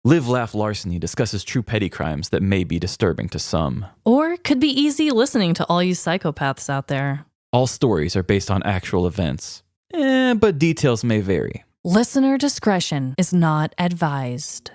Live, Laugh, Larceny discusses true petty crimes that may be disturbing to some. Or could be easy listening to all you psychopaths out there. All stories are based on actual events, but details may vary. Listener discretion is not advised.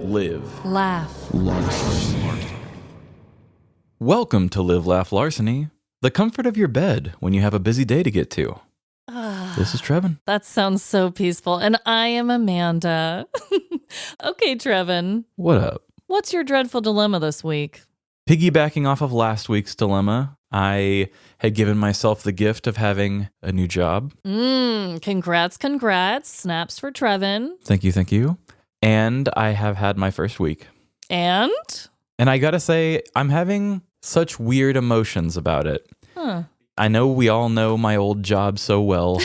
Live, Laugh. Larceny. Welcome to Live, Laugh, Larceny, the comfort of your bed when you have a busy day to get to. This is Trevin. That sounds so peaceful. And I am Amanda. Okay, Trevin. What up? What's your dreadful dilemma this week? Piggybacking off of last week's dilemma, I had given myself the gift of having a new job. Congrats. Snaps for Trevin. Thank you. And I have had my first week. And I gotta say, I'm having such weird emotions about it. I know we all know my old job so well,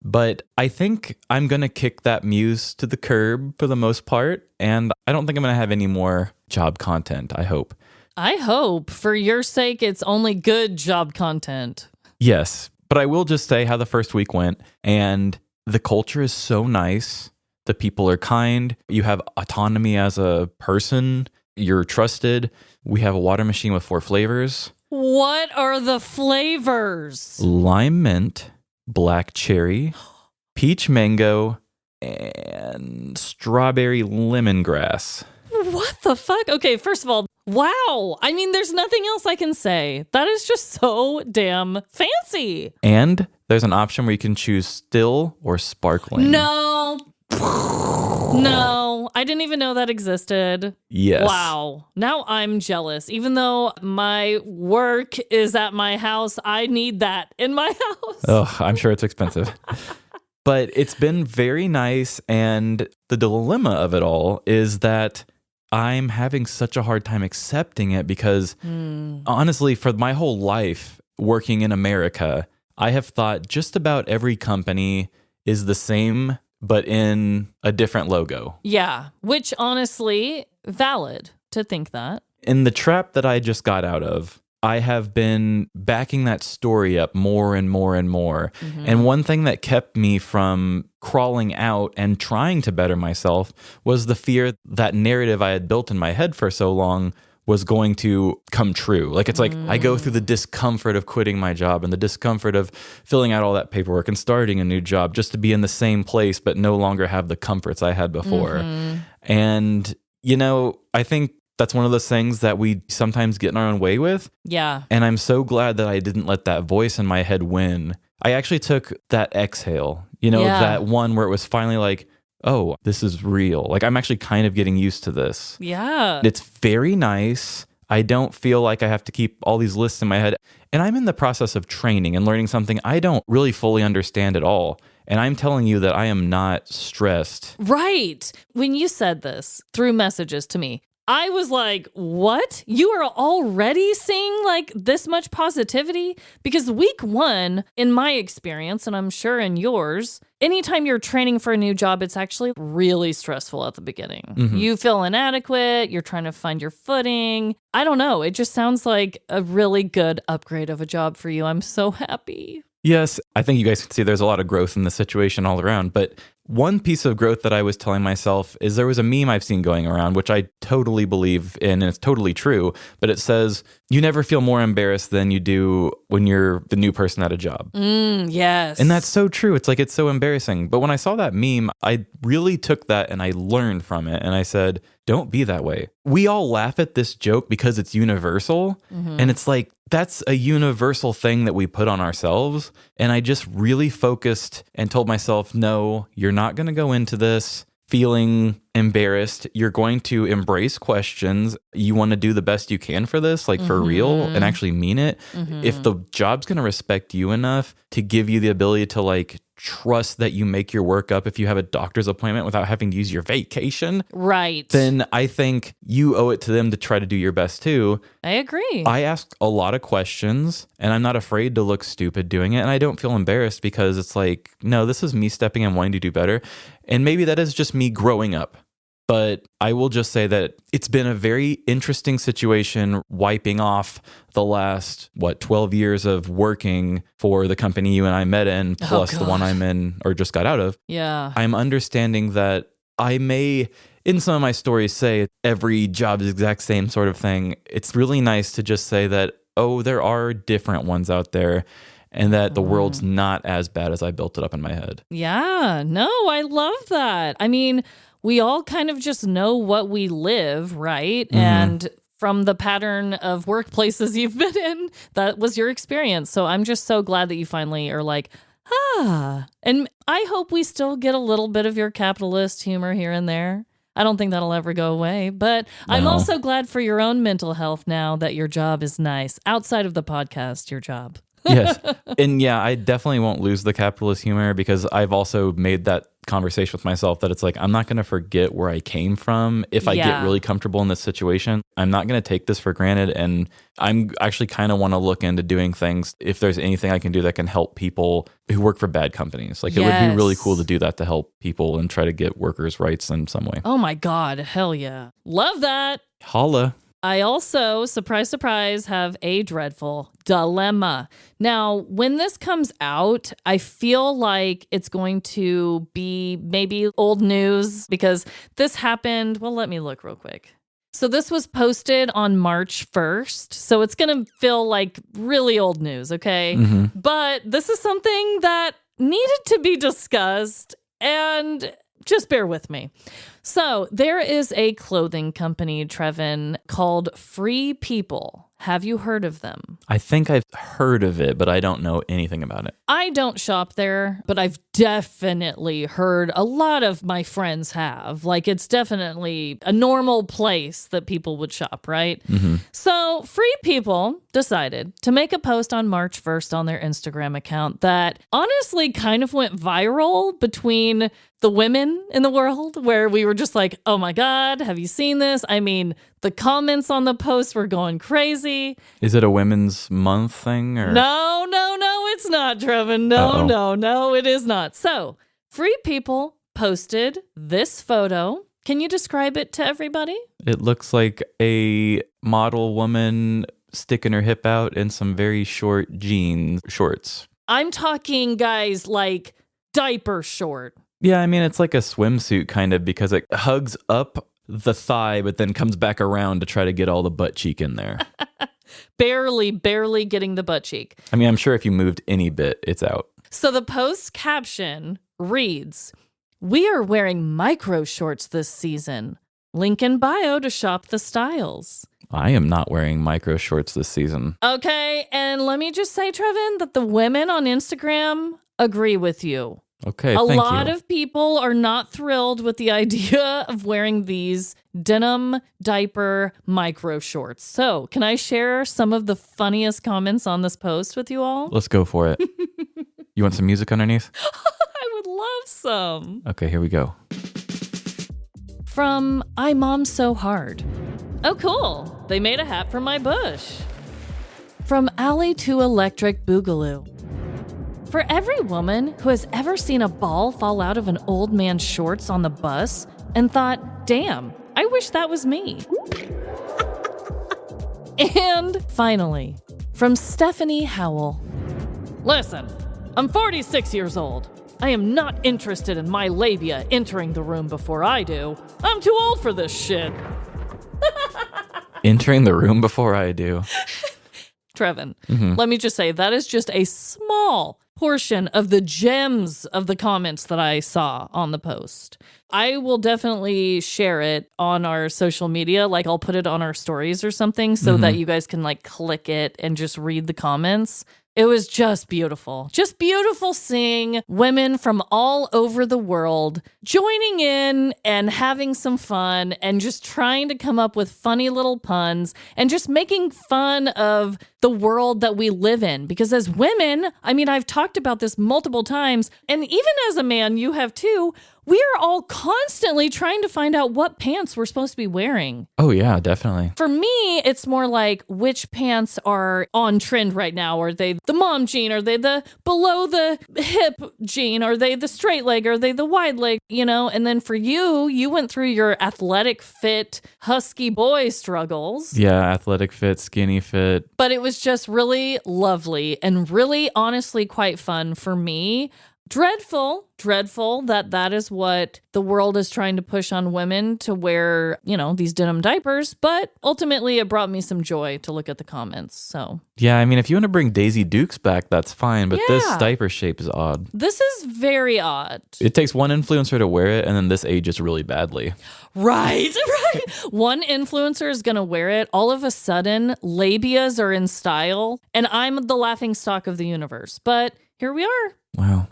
but I think I'm gonna kick that muse to the curb for the most part, and I don't think I'm gonna have any more job content, I hope. I hope, for your sake, it's only good job content. Yes, but I will just say how the first week went, and the culture is so nice. The people are kind. You have autonomy as a person. You're trusted. We have a water machine with 4 flavors. What are the flavors? Lime mint, black cherry, peach mango, and strawberry lemongrass. What the fuck? Okay, first of all, wow. I mean, there's nothing else I can say. That is just so damn fancy. And there's an option where you can choose still or sparkling. No, I didn't even know that existed. Yes. Wow. Now I'm jealous. Even though my work is at my house, I need that in my house. Oh, I'm sure it's expensive. But it's been very nice. And the dilemma of it all is that I'm having such a hard time accepting it because honestly, for my whole life working in America, I have thought just about every company is the same, but in a different logo. Yeah, which honestly, valid to think that. In the trap that I just got out of, I have been backing that story up more and more and more. And one thing that kept me from crawling out and trying to better myself was the fear that narrative I had built in my head for so long was going to come true. Like, it's like I go through the discomfort of quitting my job and the discomfort of filling out all that paperwork and starting a new job just to be in the same place, but no longer have the comforts I had before. And, you know, I think that's one of those things that we sometimes get in our own way with. Yeah. And I'm so glad that I didn't let that voice in my head win. I actually took that exhale, that one where it was finally like, oh, this is real. Like, I'm actually kind of getting used to this. Yeah. It's very nice. I don't feel like I have to keep all these lists in my head. And I'm in the process of training and learning something I don't really fully understand at all. And I'm telling you that I am not stressed. Right. When you said this through messages to me, I was like, what? You are already seeing like this much positivity? Because week 1, in my experience, and I'm sure in yours, anytime you're training for a new job, it's actually really stressful at the beginning. You feel inadequate. You're trying to find your footing. I don't know. It just sounds like a really good upgrade of a job for you. I'm so happy. Yes, I think you guys can see there's a lot of growth in the situation all around. But one piece of growth that I was telling myself is there was a meme I've seen going around, which I totally believe in, and it's totally true. But it says, you never feel more embarrassed than you do when you're the new person at a job. Yes. And that's so true. It's like, it's so embarrassing. But when I saw that meme, I really took that and I learned from it. And I said, don't be that way. We all laugh at this joke because it's universal. And it's like, that's a universal thing that we put on ourselves. And I just really focused and told myself, no, you're not going to go into this feeling embarrassed. You're going to embrace questions. You want to do the best you can for this, like for real, and actually mean it. If the job's going to respect you enough to give you the ability to like trust that you make your work up if you have a doctor's appointment without having to use your vacation, right, then I think you owe it to them to try to do your best too. I agree. I ask a lot of questions and I'm not afraid to look stupid doing it. And I don't feel embarrassed because it's like, no, this is me stepping in wanting to do better. And maybe that is just me growing up. But I will just say that it's been a very interesting situation wiping off the last, 12 years of working for the company you and I met in, plus the one I'm in or just got out of. Yeah. I'm understanding that I may, in some of my stories, say every job is the exact same sort of thing. It's really nice to just say that, oh, there are different ones out there and that the world's not as bad as I built it up in my head. Yeah. No, I love that. I mean, we all kind of just know what we live, right? And from the pattern of workplaces you've been in, that was your experience. So I'm just so glad that you finally are like, and I hope we still get a little bit of your capitalist humor here and there. I don't think that'll ever go away, but I'm also glad for your own mental health now that your job is nice. Outside of the podcast, your job. Yes. And yeah, I definitely won't lose the capitalist humor because I've also made that conversation with myself that it's like, I'm not going to forget where I came from if I get really comfortable in this situation. I'm not going to take this for granted. And I'm actually kind of want to look into doing things if there's anything I can do that can help people who work for bad companies. Like it would be really cool to do that to help people and try to get workers' rights in some way. Oh my God. Hell yeah. Love that. Holla. I also, surprise, surprise, have a dreadful dilemma. Now, when this comes out, I feel like it's going to be maybe old news because this happened. Well, let me look real quick. So this was posted on March 1st. So it's going to feel like really old news, okay? But this is something that needed to be discussed and just bear with me. So there is a clothing company, Trevin, called Free People. Have you heard of them? I think I've heard of it, but I don't know anything about it. I don't shop there, but I've definitely heard a lot of my friends have. Like, it's definitely a normal place that people would shop, right? So Free People decided to make a post on March 1st on their Instagram account that honestly kind of went viral between the women in the world, where we were just like, oh my God, have you seen this? I mean, the comments on the post were going crazy. Is it a women's month thing? Or? No, it's not, Trevin. No, it is not. So, Free People posted this photo. Can you describe it to everybody? It looks like a model woman sticking her hip out in some very short shorts. I'm talking, guys, like diaper short. Yeah, I mean, it's like a swimsuit kind of because it hugs up the thigh, but then comes back around to try to get all the butt cheek in there. barely getting the butt cheek. I mean, I'm sure if you moved any bit, it's out. So the post caption reads, "We are wearing micro shorts this season. Link in bio to shop the styles." I am not wearing micro shorts this season. Okay, and let me just say, Trevin, that the women on Instagram agree with you. Okay, A thank lot you. of people are not thrilled with the idea of wearing these denim diaper micro shorts. So, can I share some of the funniest comments on this post with you all? Let's go for it. You want some music underneath? I would love some. Okay, here we go. From I Mom So Hard. Oh, cool. They made a hat for my bush. From Alley to Electric Boogaloo. For every woman who has ever seen a ball fall out of an old man's shorts on the bus and thought, damn, I wish that was me. And finally, from Stephanie Howell. Listen, I'm 46 years old. I am not interested in my labia entering the room before I do. I'm too old for this shit. Entering the room before I do. Trevin, let me just say, that is just a small portion of the gems of the comments that I saw on the post. I will definitely share it on our social media. Like I'll put it on our stories or something so that you guys can like click it and just read the comments. It was just beautiful. Just beautiful seeing women from all over the world joining in and having some fun and just trying to come up with funny little puns and just making fun of the world that we live in. Because as women, I mean, I've talked about this multiple times, and even as a man, you have too, we are all constantly trying to find out what pants we're supposed to be wearing. Oh, yeah, definitely. For me, it's more like which pants are on trend right now. Are they the mom jean? Are they the below the hip jean? Are they the straight leg? Are they the wide leg? You know, and then for you, you went through your athletic fit, husky boy struggles. Yeah, athletic fit, skinny fit. But it was just really lovely and really honestly quite fun for me. Dreadful that is what the world is trying to push on women to wear, you know, these denim diapers. But ultimately, it brought me some joy to look at the comments. So, yeah, I mean, if you want to bring Daisy Dukes back, that's fine. But this Yeah. diaper shape is odd. This is very odd. It takes one influencer to wear it, and then this ages really badly. Right. One influencer is going to wear it. All of a sudden, labias are in style. And I'm the laughing stock of the universe. But here we are. Wow.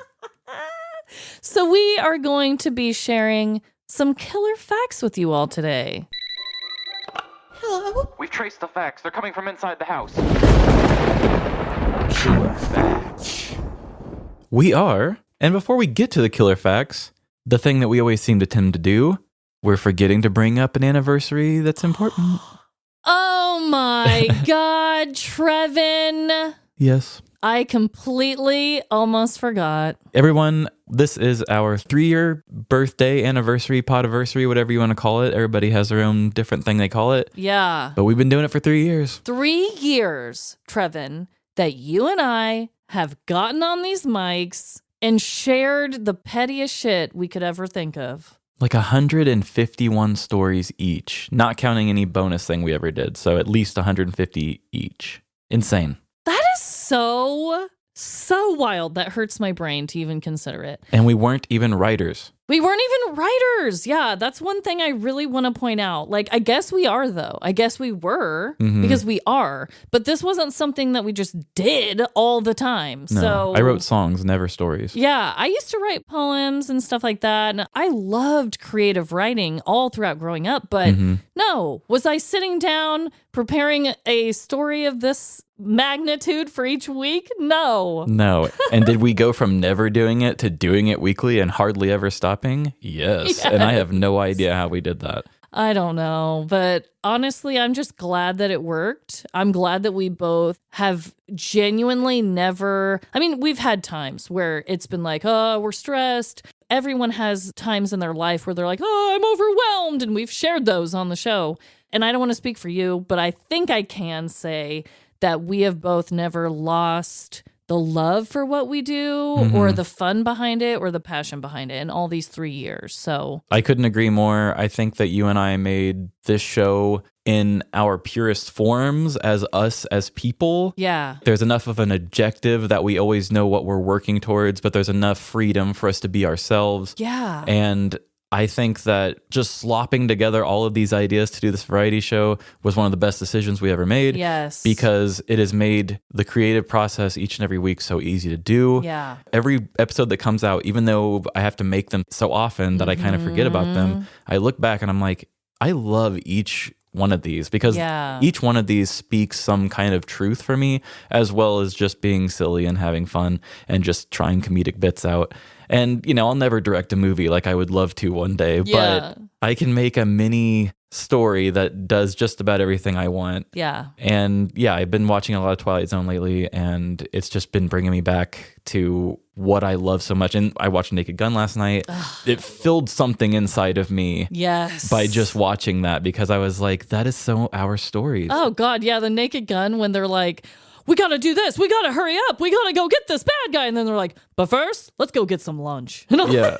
So we are going to be sharing some killer facts with you all today. Hello? We've traced the facts. They're coming from inside the house. Killer facts. We are. And before we get to the killer facts, the thing that we always seem to tend to do, we're forgetting to bring up an anniversary that's important. Oh my God, Trevin. Yes. I completely almost forgot. Everyone, this is our 3-year birthday, anniversary, podiversary, whatever you want to call it. Everybody has their own different thing they call it. Yeah. But we've been doing it for 3 years. 3 years, Trevin, that you and I have gotten on these mics and shared the pettiest shit we could ever think of. Like 151 stories each, not counting any bonus thing we ever did. So at least 150 each. Insane. That is so wild. That hurts my brain to even consider it. And we weren't even writers. We weren't even writers. Yeah, that's one thing I really want to point out. Like, I guess we are, though. I guess we were, because we are. But this wasn't something that we just did all the time. No, So I wrote songs, never stories. Yeah, I used to write poems and stuff like that. And I loved creative writing all throughout growing up. But no, was I sitting down preparing a story of this magnitude for each week? No. No. And did we go from never doing it to doing it weekly and hardly ever stopping? Yes. And I have no idea how we did that. I don't know, but honestly, I'm just glad that it worked. I'm glad that we both have genuinely never, I mean, we've had times where it's been like, oh, we're stressed. Everyone has times in their life where they're like, oh, I'm overwhelmed. And we've shared those on the show. And I don't want to speak for you, but I think I can say that we have both never lost the love for what we do or the fun behind it or the passion behind it in all these 3 years. So I couldn't agree more. I think that you and I made this show in our purest forms as us as people. yeah. There's enough of an objective that we always know what we're working towards, but there's enough freedom for us to be ourselves. Yeah. And I think that just slopping together all of these ideas to do this variety show was one of the best decisions we ever made. Yes. Because it has made the creative process each and every week so easy to do. Yeah. Every episode that comes out, even though I have to make them so often that I kind of forget about them, I look back and I'm like, I love each one of these because each one of these speaks some kind of truth for me, as well as just being silly and having fun and just trying comedic bits out. And, you know, I'll never direct a movie like I would love to one day, but I can make a mini story that does just about everything I want. Yeah. And yeah, I've been watching a lot of Twilight Zone lately, and it's just been bringing me back to what I love so much. And I watched Naked Gun last night. It filled something inside of me by just watching that, because I was like, that is so our stories. Oh, God. Yeah. The Naked Gun, when they're like, we got to do this. We got to hurry up. We got to go get this bad guy. And then they're like, but first, let's go get some lunch. And I'm, Yeah.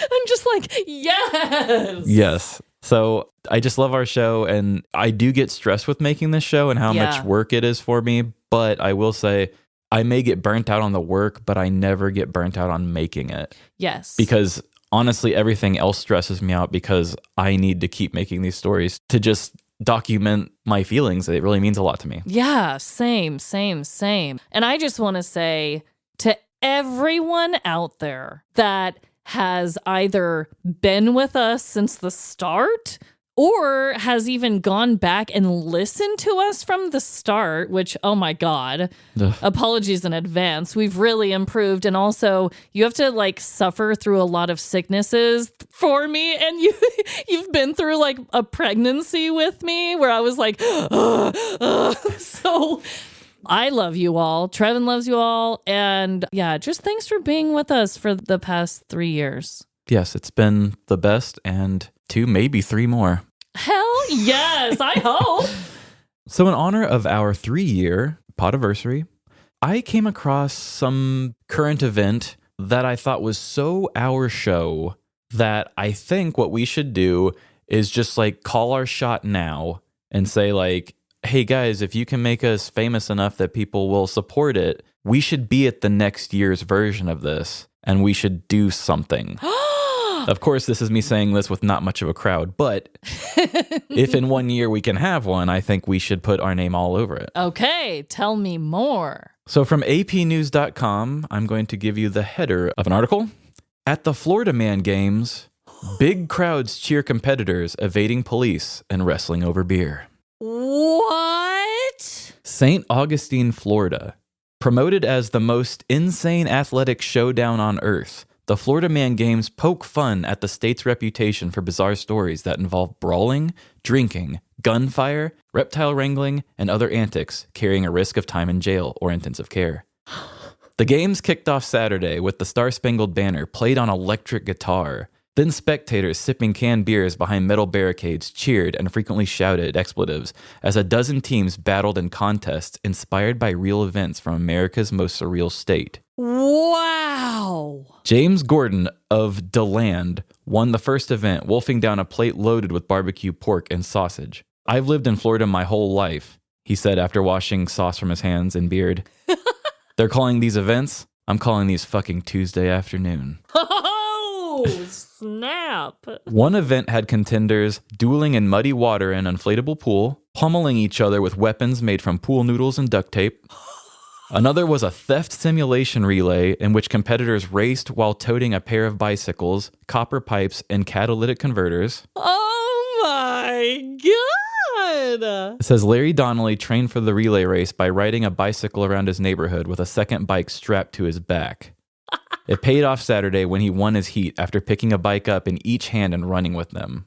I'm just like, yes. Yes. So I just love our show, and I do get stressed with making this show and how much work it is for me. But I will say, I may get burnt out on the work, but I never get burnt out on making it. Yes. Because honestly, everything else stresses me out because I need to keep making these stories to just document my feelings. It really means a lot to me. Yeah, same. And I just want to say to everyone out there that has either been with us since the start or has even gone back and listened to us from the start, which, oh my God, apologies in advance. We've really improved. And also, you have to like suffer through a lot of sicknesses for me. And you've been through like a pregnancy with me where I was like, so I love you all. Trevin loves you all. And yeah, just thanks for being with us for the past 3 years. Yes, it's been the best, and 2, maybe 3 more. Hell yes, I hope. So in honor of our 3-year PODIVERSARY, I came across some current event that I thought was so our show that I think what we should do is just like call our shot now and say like, hey guys, if you can make us famous enough that people will support it, we should be at the next year's version of this and we should do something. Of course, this is me saying this with not much of a crowd, but if in 1 year we can have one, I think we should put our name all over it. Okay, tell me more. So from apnews.com, I'm going to give you the header of an article. At the Florida Man Games, big crowds cheer competitors evading police and wrestling over beer. What? St. Augustine, Florida. Promoted as the most insane athletic showdown on earth, the Florida Man Games poke fun at the state's reputation for bizarre stories that involve brawling, drinking, gunfire, reptile wrangling, and other antics carrying a risk of time in jail or intensive care. The games kicked off Saturday with the Star-Spangled Banner played on electric guitar. Then spectators sipping canned beers behind metal barricades cheered and frequently shouted expletives as a dozen teams battled in contests inspired by real events from America's most surreal state. Wow. James Gordon of DeLand won the first event, wolfing down a plate loaded with barbecue pork and sausage. I've lived in Florida my whole life, he said after washing sauce from his hands and beard. They're calling these events. I'm calling these fucking Tuesday afternoon. Oh, snap. One event had contenders dueling in muddy water in an inflatable pool, pummeling each other with weapons made from pool noodles and duct tape. Another was a theft simulation relay in which competitors raced while toting a pair of bicycles, copper pipes, and catalytic converters. Oh my God. It says Larry Donnelly trained for the relay race by riding a bicycle around his neighborhood with a second bike strapped to his back. It paid off Saturday when he won his heat after picking a bike up in each hand and running with them.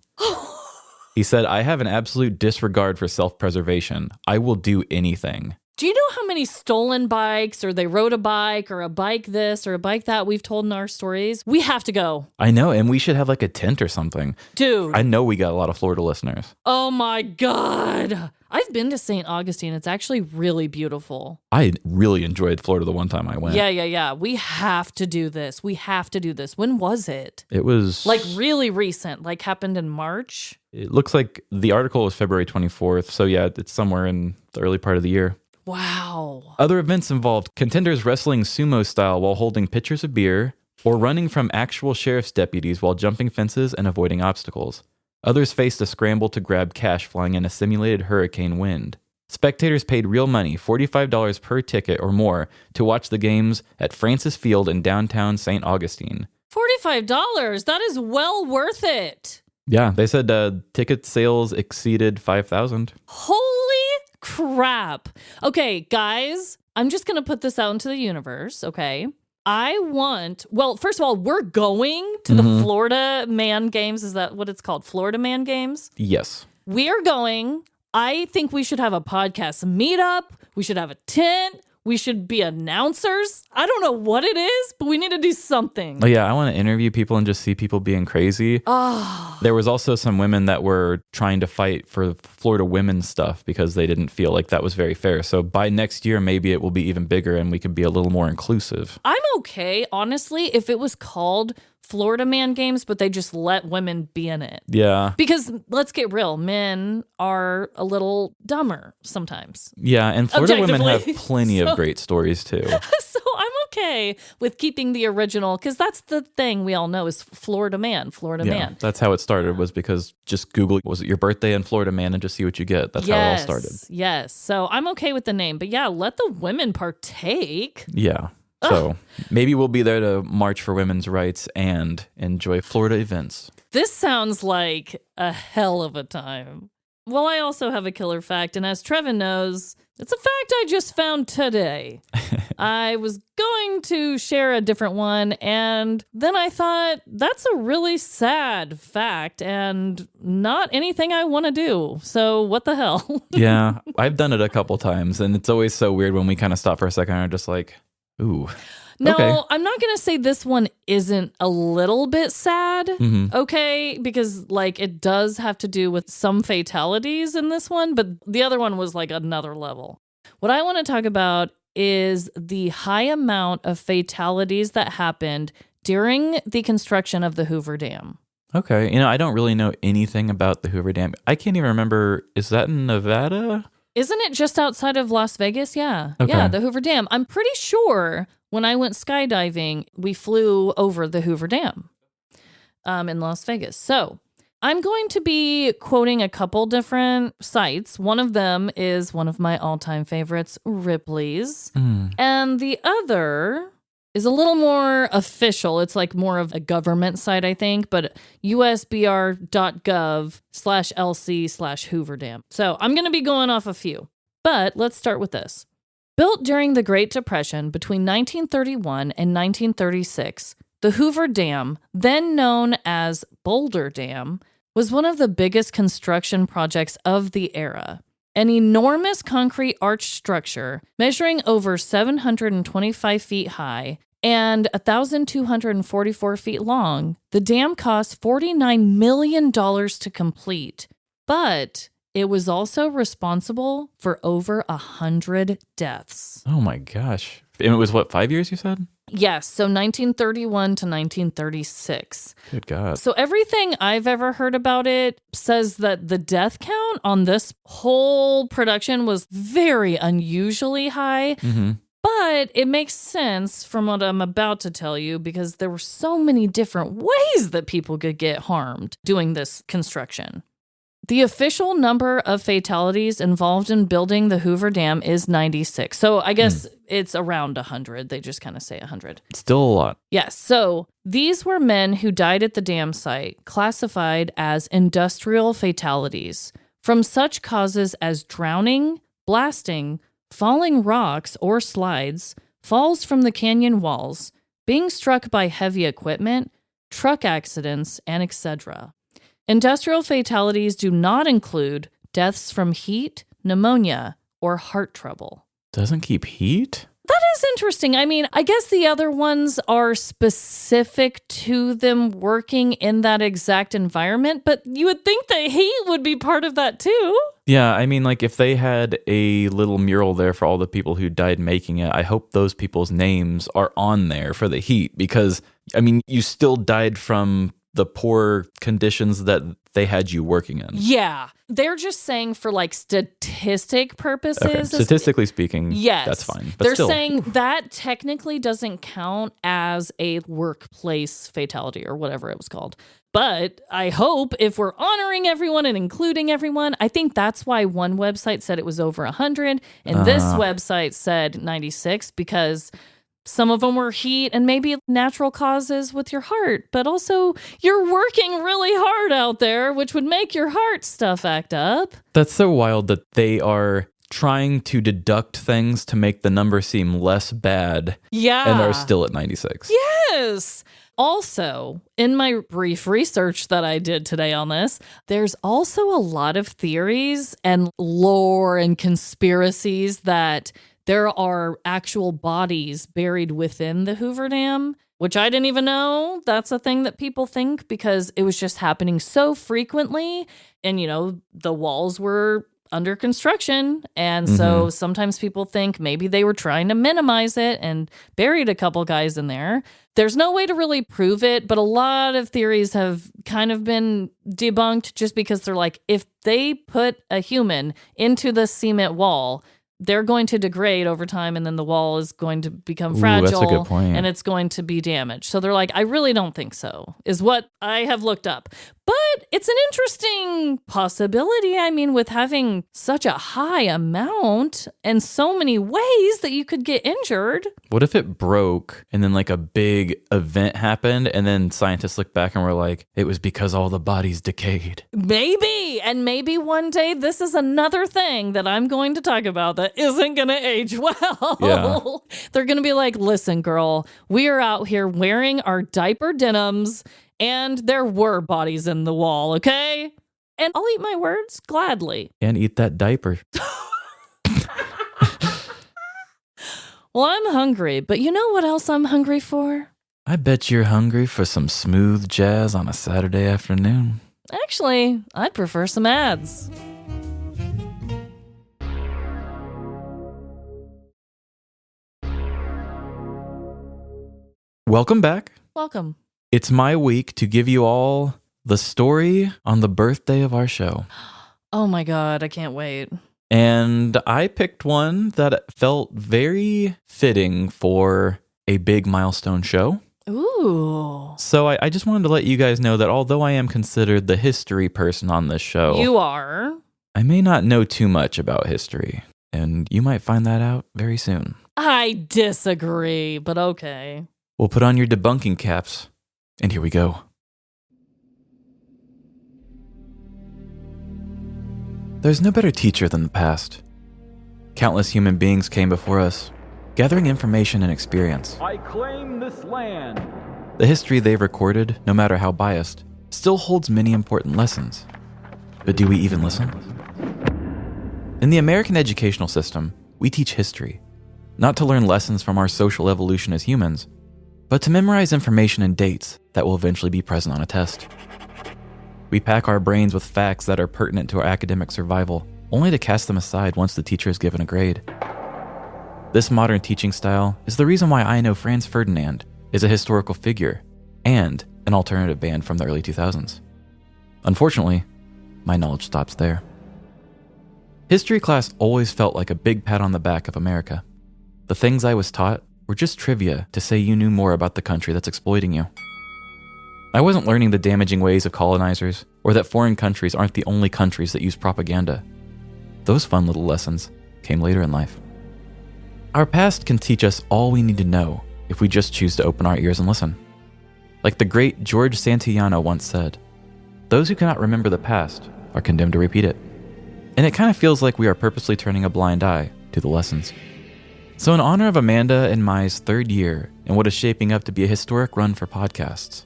He said, I have an absolute disregard for self-preservation. I will do anything. Do you know how many stolen bikes or they rode a bike or a bike this or a bike that we've told in our stories? We have to go. I know, and we should have like a tent or something. Dude. I know we got a lot of Florida listeners. Oh my God. I've been to St. Augustine. It's actually really beautiful. I really enjoyed Florida the one time I went. Yeah. We have to do this. When was it? It was... like really recent, like happened in March? It looks like the article was February 24th. So yeah, it's somewhere in the early part of the year. Wow. Other events involved contenders wrestling sumo style while holding pitchers of beer, or running from actual sheriff's deputies while jumping fences and avoiding obstacles. Others faced a scramble to grab cash flying in a simulated hurricane wind. Spectators paid real money, $45 per ticket or more, to watch the games at Francis Field in downtown St. Augustine. $45? That is well worth it. Yeah, they said ticket sales exceeded 5,000. Holy crap. Okay, guys, I'm just going to put this out into the universe, okay? First of all, we're going to the Florida Man Games. Is that what it's called? Florida Man Games? Yes. We are going. I think we should have a podcast meetup. We should have a tent. We should be announcers. I don't know what it is, but we need to do something. Oh, yeah, I want to interview people and just see people being crazy. Oh. There was also some women that were trying to fight for Florida women's stuff because they didn't feel like that was very fair. So by next year, maybe it will be even bigger and we could be a little more inclusive. I'm okay, honestly, if it was called Florida Man Games, but they just let women be in it. Yeah. Because let's get real, men are a little dumber sometimes. Yeah, and Florida women have plenty of great stories too. So I'm okay with keeping the original, because that's the thing we all know is Florida man. That's how it started, was because just Google, was it your birthday in Florida man, and just see what you get. That's how it all started. Yes. So I'm okay with the name, but yeah, let the women partake. Yeah. So maybe we'll be there to march for women's rights and enjoy Florida events. This sounds like a hell of a time. Well, I also have a killer fact, and as Trevin knows, it's a fact I just found today. I was going to share a different one, and then I thought, that's a really sad fact and not anything I want to do. So what the hell? Yeah, I've done it a couple times, and it's always so weird when we kind of stop for a second and are just like, ooh. No, okay. I'm not going to say this one isn't a little bit sad, okay? Because, like, it does have to do with some fatalities in this one, but the other one was, like, another level. What I want to talk about is the high amount of fatalities that happened during the construction of the Hoover Dam. Okay. I don't really know anything about the Hoover Dam. I can't even remember, is that in Nevada? Isn't it just outside of Las Vegas? Yeah. Okay. Yeah, the Hoover Dam. I'm pretty sure when I went skydiving, we flew over the Hoover Dam in Las Vegas. So I'm going to be quoting a couple different sites. One of them is one of my all-time favorites, Ripley's. And the other is a little more official. It's like more of a government site, I think, but usbr.gov/LC/Hoover Dam. So I'm going to be going off a few, but let's start with this. Built during the Great Depression between 1931 and 1936, the Hoover Dam, then known as Boulder Dam, was one of the biggest construction projects of the era. An enormous concrete arch structure measuring over 725 feet high and 1,244 feet long, the dam cost $49 million to complete, but it was also responsible for over 100 deaths. Oh my gosh. And it was what, 5 years you said? Yes, so 1931 to 1936. Good God. So everything I've ever heard about it says that the death count on this whole production was very unusually high. But it makes sense from what I'm about to tell you because there were so many different ways that people could get harmed doing this construction. The official number of fatalities involved in building the Hoover Dam is 96. So I guess it's around 100. They just kind of say 100. Still a lot. Yes. So these were men who died at the dam site, classified as industrial fatalities from such causes as drowning, blasting, falling rocks or slides, falls from the canyon walls, being struck by heavy equipment, truck accidents, and etc. Industrial fatalities do not include deaths from heat, pneumonia, or heart trouble. Doesn't keep heat? That is interesting. I mean, I guess the other ones are specific to them working in that exact environment, but you would think the heat would be part of that too. Yeah, I mean, like if they had a little mural there for all the people who died making it, I hope those people's names are on there for the heat because, I mean, you still died from the poor conditions that they had you working in. Yeah. They're just saying for like statistic purposes. Okay. Statistically speaking, yes, that's fine. But they're still. saying that technically doesn't count as a workplace fatality or whatever it was called. But I hope if we're honoring everyone and including everyone, I think that's why one website said it was over 100 and this website said 96 because some of them were heat and maybe natural causes with your heart, but also you're working really hard out there, which would make your heart stuff act up. That's so wild that they are trying to deduct things to make the number seem less bad. Yeah. And are still at 96. Yes. Also, in my brief research that I did today on this, there's also a lot of theories and lore and conspiracies that there are actual bodies buried within the Hoover Dam, which I didn't even know. That's a thing that people think because it was just happening so frequently. And, you know, the walls were under construction. And so sometimes people think maybe they were trying to minimize it and buried a couple guys in there. There's no way to really prove it, but a lot of theories have kind of been debunked just because they're like, if they put a human into the cement wall, they're going to degrade over time, and then the wall is going to become fragile. That's a good point. And it's going to be damaged. So they're like, I really don't think so, is what I have looked up. But it's an interesting possibility. I mean, with having such a high amount and so many ways that you could get injured. What if it broke and then like a big event happened and then scientists look back and were like, it was because all the bodies decayed? Maybe. And maybe one day this is another thing that I'm going to talk about that isn't going to age well. Yeah. They're going to be like, listen, girl, we are out here wearing our diaper denims and there were bodies in the wall, okay? And I'll eat my words gladly. And eat that diaper. Well, I'm hungry, but you know what else I'm hungry for? I bet you're hungry for some smooth jazz on a Saturday afternoon. Actually, I'd prefer some ads. Welcome back. Welcome. It's my week to give you all the story on the birthday of our show. Oh my God, I can't wait. And I picked one that felt very fitting for a big milestone show. Ooh. So I just wanted to let you guys know that although I am considered the history person on this show, You are. I may not know too much about history. And you might find that out very soon. I disagree, but okay. We'll put on your debunking caps. And here we go. There's no better teacher than the past. Countless human beings came before us, gathering information and experience. I claim this land. The history they've recorded, no matter how biased, still holds many important lessons. But do we even listen? In the American educational system, we teach history, not to learn lessons from our social evolution as humans, but to memorize information and dates that will eventually be present on a test. We pack our brains with facts that are pertinent to our academic survival, only to cast them aside once the teacher is given a grade. This modern teaching style is the reason why I know Franz Ferdinand is a historical figure and an alternative band from the early 2000s. Unfortunately, my knowledge stops there. History class always felt like a big pat on the back of America. The things I was taught were just trivia to say you knew more about the country that's exploiting you. I wasn't learning the damaging ways of colonizers, or that foreign countries aren't the only countries that use propaganda. Those fun little lessons came later in life. Our past can teach us all we need to know if we just choose to open our ears and listen. Like the great George Santayana once said, those who cannot remember the past are condemned to repeat it. And it kind of feels like we are purposely turning a blind eye to the lessons. So in honor of Amanda and Mai's third year in what is shaping up to be a historic run for podcasts,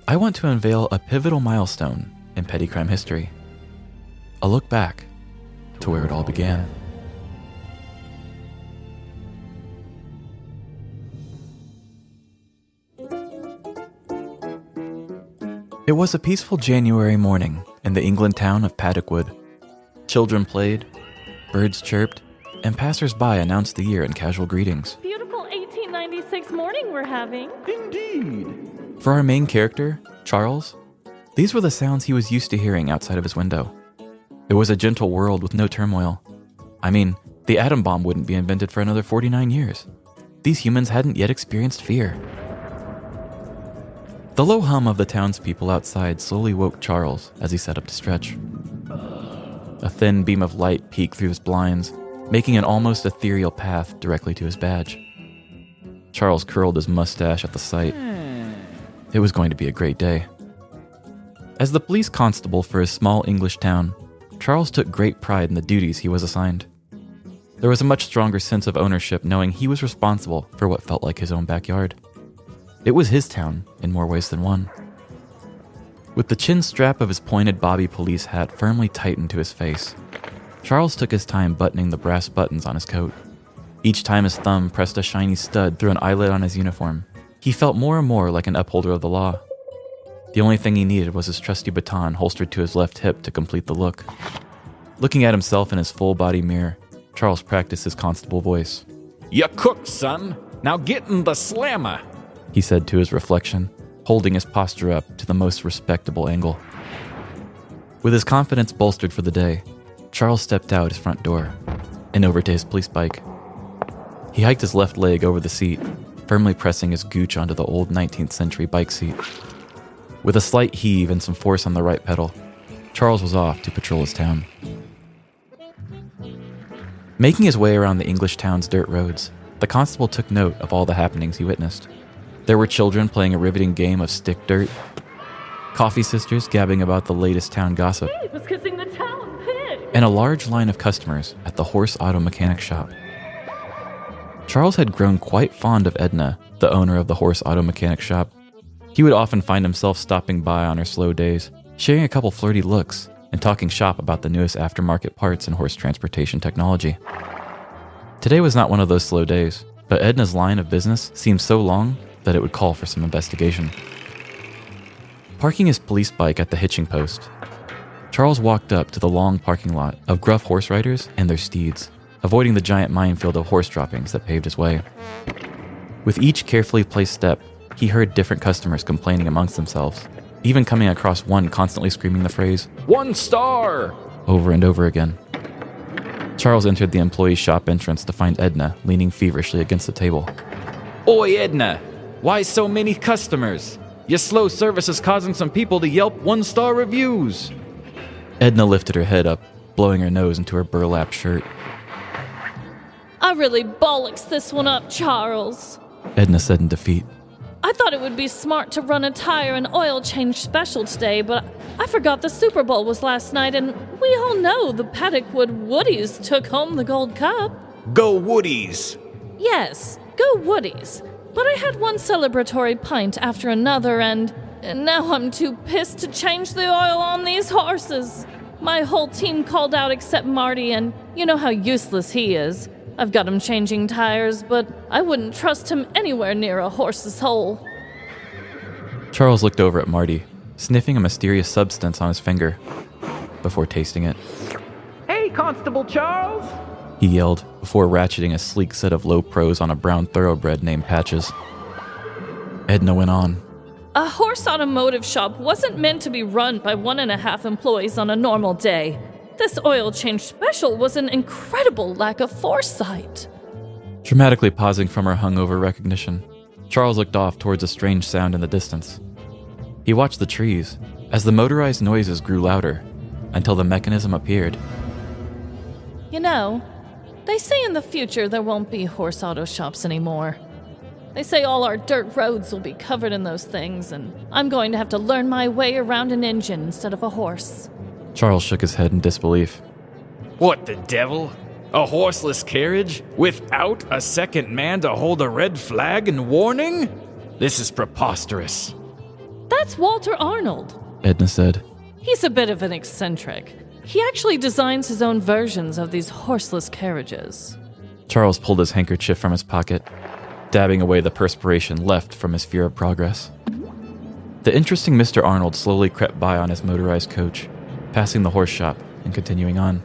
I want to unveil a pivotal milestone in petty crime history. A look back to where it all began. It was a peaceful January morning in the England town of Paddockwood. Children played, birds chirped, and passers-by announced the year in casual greetings. Beautiful 1896 morning we're having. Indeed. For our main character, Charles, these were the sounds he was used to hearing outside of his window. It was a gentle world with no turmoil. I mean, the atom bomb wouldn't be invented for another 49 years. These humans hadn't yet experienced fear. The low hum of the townspeople outside slowly woke Charles as he sat up to stretch. A thin beam of light peeked through his blinds, making an almost ethereal path directly to his badge. Charles curled his mustache at the sight. It was going to be a great day. As the police constable for his small English town, Charles took great pride in the duties he was assigned. There was a much stronger sense of ownership knowing he was responsible for what felt like his own backyard. It was his town in more ways than one. With the chin strap of his pointed bobby police hat firmly tightened to his face, Charles took his time buttoning the brass buttons on his coat. Each time his thumb pressed a shiny stud through an eyelid on his uniform, he felt more and more like an upholder of the law. The only thing he needed was his trusty baton holstered to his left hip to complete the look. Looking at himself in his full-body mirror, Charles practiced his constable voice. You cooked, son. Now get in the slammer, he said to his reflection, holding his posture up to the most respectable angle. With his confidence bolstered for the day, Charles stepped out his front door. and over to his police bike. He hiked his left leg over the seat, firmly pressing his gooch onto the old 19th century bike seat. With a slight heave and some force on the right pedal, Charles was off to patrol his town. Making his way around the English town's dirt roads, the constable took note of all the happenings he witnessed. There were children playing a riveting game of stick dirt, coffee sisters gabbing about the latest town gossip, Was kissing the town pig. and a large line of customers at the horse auto mechanic shop. Charles had grown quite fond of Edna, the owner of the horse auto mechanic shop. He would often find himself stopping by on her slow days, sharing a couple flirty looks, and talking shop about the newest aftermarket parts in horse transportation technology. Today was not one of those slow days, but Edna's line of business seemed so long that it would call for some investigation. Parking his police bike at the hitching post, Charles walked up to the long parking lot of gruff horse riders and their steeds, avoiding the giant minefield of horse droppings that paved his way. With each carefully placed step, he heard different customers complaining amongst themselves, even coming across one constantly screaming the phrase, "1 star!" over and over again. Charles entered the employee shop entrance to find Edna leaning feverishly against the table. Oi, Edna! Why so many customers? Your slow service is causing some people to yelp 1-star reviews. Edna lifted her head up, blowing her nose into her burlap shirt. I really bollocks this one up, Charles. Edna said in defeat. I thought it would be smart to run a tire and oil change special today, but I forgot the Super Bowl was last night, and we all know the Paddockwood Woodies took home the Gold Cup. Go Woodies! Yes, go Woodies. But I had one celebratory pint after another, and now I'm too pissed to change the oil on these horses. My whole team called out except Marty, and you know how useless he is. I've got him changing tires, but I wouldn't trust him anywhere near a horse's hole. Charles looked over at Marty, sniffing a mysterious substance on his finger, before tasting it. Hey, Constable Charles! He yelled, before ratcheting a sleek set of low pros on a brown thoroughbred named Patches. Edna went on. A horse automotive shop wasn't meant to be run by 1.5 employees on a normal day. This oil change special was an incredible lack of foresight. Dramatically pausing from her hungover recognition, Charles looked off towards a strange sound in the distance. He watched the trees as the motorized noises grew louder until the mechanism appeared. You know, they say in the future there won't be horse auto shops anymore. They say all our dirt roads will be covered in those things, and I'm going to have to learn my way around an engine instead of a horse. Charles shook his head in disbelief. What the devil? A horseless carriage? Without a second man to hold a red flag and warning? This is preposterous. That's Walter Arnold. Edna said. He's a bit of an eccentric. He actually designs his own versions of these horseless carriages. Charles pulled his handkerchief from his pocket, dabbing away the perspiration left from his fear of progress. The interesting Mr. Arnold slowly crept by on his motorized coach, passing the horse shop and continuing on.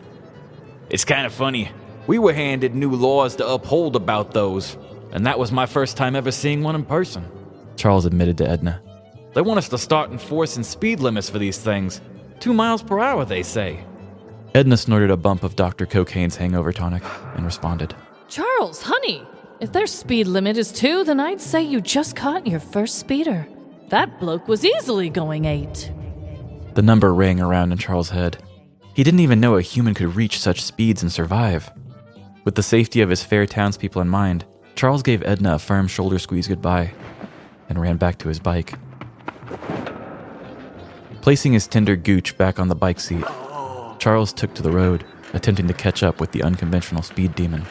It's kind of funny. We were handed new laws to uphold about those, and that was my first time ever seeing one in person. Charles admitted to Edna. They want us to start enforcing speed limits for these things. 2 miles per hour, they say. Edna snorted a bump of Dr. Cocaine's hangover tonic and responded. Charles, honey, if their speed limit is 2, then I'd say you just caught your first speeder. That bloke was easily going 8. The number rang around in Charles' head. He didn't even know a human could reach such speeds and survive. With the safety of his fair townspeople in mind, Charles gave Edna a firm shoulder squeeze goodbye and ran back to his bike. Placing his tender gooch back on the bike seat, Charles took to the road, attempting to catch up with the unconventional speed demon.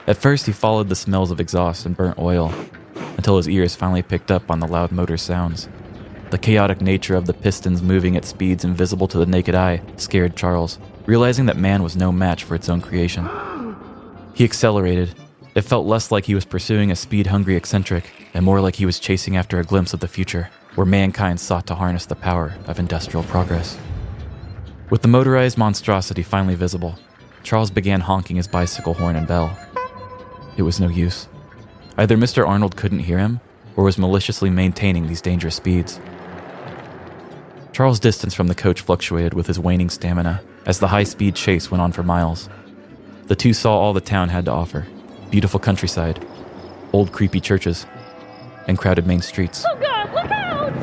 At first, he followed the smells of exhaust and burnt oil, until his ears finally picked up on the loud motor sounds. The chaotic nature of the pistons moving at speeds invisible to the naked eye scared Charles, realizing that man was no match for its own creation. He accelerated. It felt less like he was pursuing a speed-hungry eccentric, and more like he was chasing after a glimpse of the future, where mankind sought to harness the power of industrial progress. With the motorized monstrosity finally visible, Charles began honking his bicycle horn and bell. It was no use. Either Mr. Arnold couldn't hear him, or was maliciously maintaining these dangerous speeds. Charles' distance from the coach fluctuated with his waning stamina as the high-speed chase went on for miles. The two saw all the town had to offer. Beautiful countryside, old creepy churches, and crowded main streets. Oh God, look out!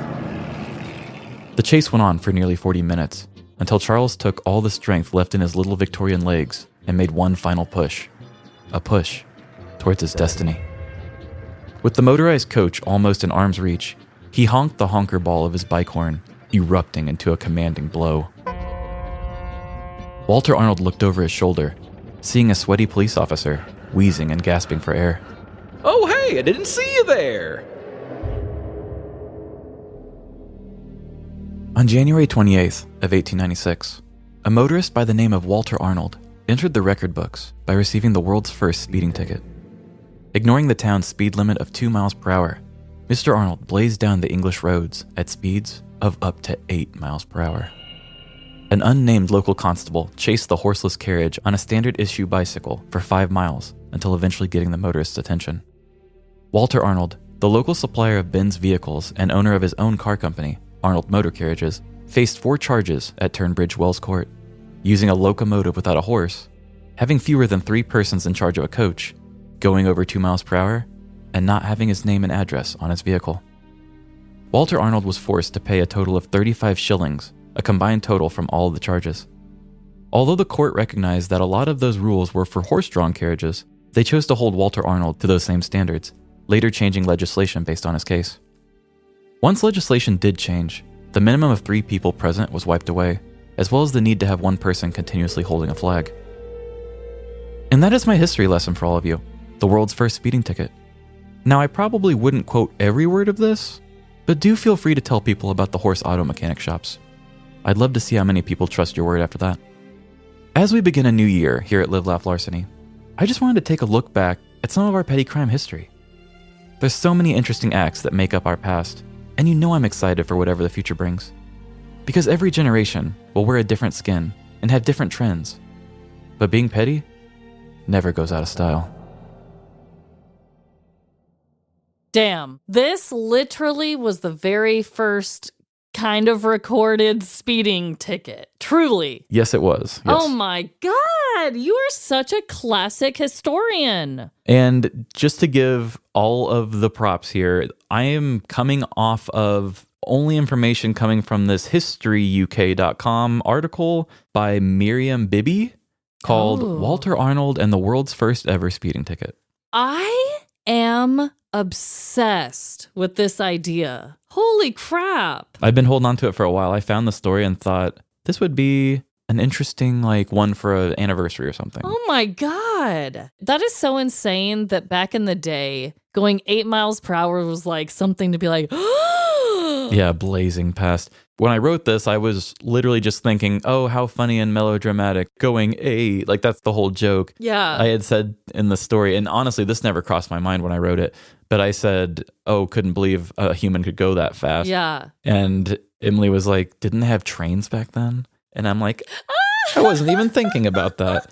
The chase went on for nearly 40 minutes, until Charles took all the strength left in his little Victorian legs and made one final push. A push towards his destiny. With the motorized coach almost in arm's reach, he honked the honker ball of his bike horn, erupting into a commanding blow. Walter Arnold looked over his shoulder, seeing a sweaty police officer, wheezing and gasping for air. Oh, hey, I didn't see you there. On January 28th of 1896, a motorist by the name of Walter Arnold entered the record books by receiving the world's first speeding ticket. Ignoring the town's speed limit of 2 miles per hour, Mr. Arnold blazed down the English roads at speeds of up to 8 miles per hour. An unnamed local constable chased the horseless carriage on a standard issue bicycle for 5 miles until eventually getting the motorist's attention. Walter Arnold, the local supplier of Benz vehicles and owner of his own car company, Arnold Motor Carriages, faced 4 charges at Turnbridge Wells Court: using a locomotive without a horse, having fewer than 3 persons in charge of a coach, going over 2 miles per hour, and not having his name and address on his vehicle. Walter Arnold was forced to pay a total of 35 shillings, a combined total from all of the charges. Although the court recognized that a lot of those rules were for horse-drawn carriages, they chose to hold Walter Arnold to those same standards, later changing legislation based on his case. Once legislation did change, the minimum of 3 people present was wiped away, as well as the need to have one person continuously holding a flag. And that is my history lesson for all of you, the world's first speeding ticket. Now, I probably wouldn't quote every word of this, but do feel free to tell people about the horse auto mechanic shops. I'd love to see how many people trust your word after that. As we begin a new year here at Live Laugh Larceny, I just wanted to take a look back at some of our petty crime history. There's so many interesting acts that make up our past, and you know I'm excited for whatever the future brings. Because every generation will wear a different skin and have different trends. But being petty never goes out of style. Damn, this literally was the very first kind of recorded speeding ticket. Truly. Yes, it was. Yes. Oh my God, you are such a classic historian. And just to give all of the props here, I am coming off of only information coming from this historyuk.com article by Miriam Bibby called Walter Arnold and the World's First Ever Speeding Ticket. I am obsessed with this idea. Holy crap. I've been holding on to it for a while. I found the story and thought this would be an interesting one for an anniversary or something. Oh my God. That is so insane that back in the day, going 8 miles per hour was like something to be like, yeah, blazing past. When I wrote this, I was literally just thinking, oh, how funny and melodramatic, going 8. Like, that's the whole joke. Yeah. I had said in the story, and honestly, this never crossed my mind when I wrote it, but I said, oh, couldn't believe a human could go that fast. Yeah. And Emily was like, didn't they have trains back then? And I'm like, I wasn't even thinking about that.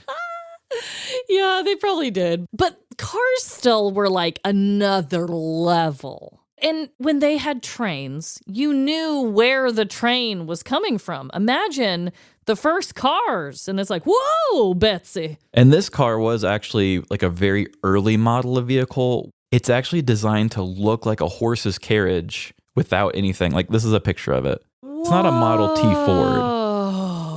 Yeah, they probably did. But cars still were like another level. And when they had trains, you knew where the train was coming from. Imagine the first cars, and it's like, whoa, Betsy. And this car was actually like a very early model of vehicle. It's actually designed to look like a horse's carriage without anything. Like, this is a picture of it. It's not a Model T Ford.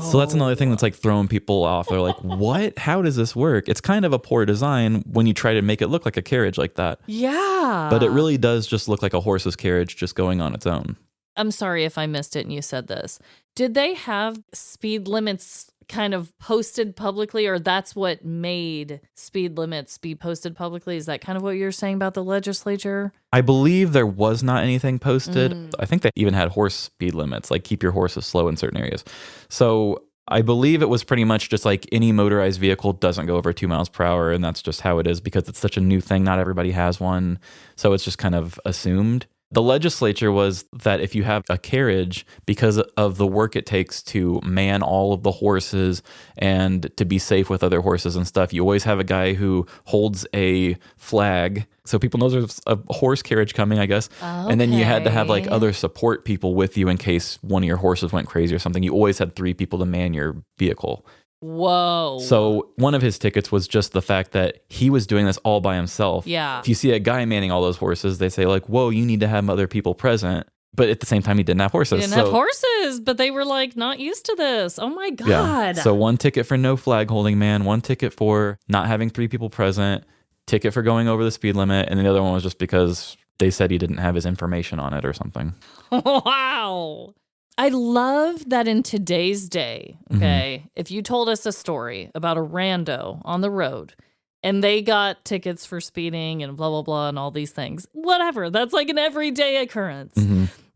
So that's another thing that's like throwing people off. They're like, what? How does this work? It's kind of a poor design when you try to make it look like a carriage like that. Yeah. But it really does just look like a horse's carriage just going on its own. I'm sorry if I missed it and you said this. Did they have speed limits kind of posted publicly, or that's what made speed limits be posted publicly? Is that kind of what you're saying about the legislature? I believe there was not anything posted. I think they even had horse speed limits, like keep your horses slow in certain areas. So I believe it was pretty much just like any motorized vehicle doesn't go over 2 miles per hour, and that's just how it is because it's such a new thing. Not everybody has one. So it's just kind of assumed. The legislature was that if you have a carriage, because of the work it takes to man all of the horses and to be safe with other horses and stuff, you always have a guy who holds a flag. So people know there's a horse carriage coming, I guess. Okay. And then you had to have like other support people with you in case one of your horses went crazy or something. You always had 3 people to man your vehicle. Whoa. So one of his tickets was just the fact that he was doing this all by himself. Yeah. If you see a guy manning all those horses, they say like, whoa, you need to have other people present. But at the same time, he didn't have horses. He didn't have horses, but they were like not used to this. Oh my God. Yeah. So one ticket for no flag holding man, one ticket for not having 3 people present, ticket for going over the speed limit, and the other one was just because they said he didn't have his information on it or something. Wow. I love that in today's day, okay, if you told us a story about a rando on the road and they got tickets for speeding and blah, blah, blah, and all these things, whatever, that's like an everyday occurrence.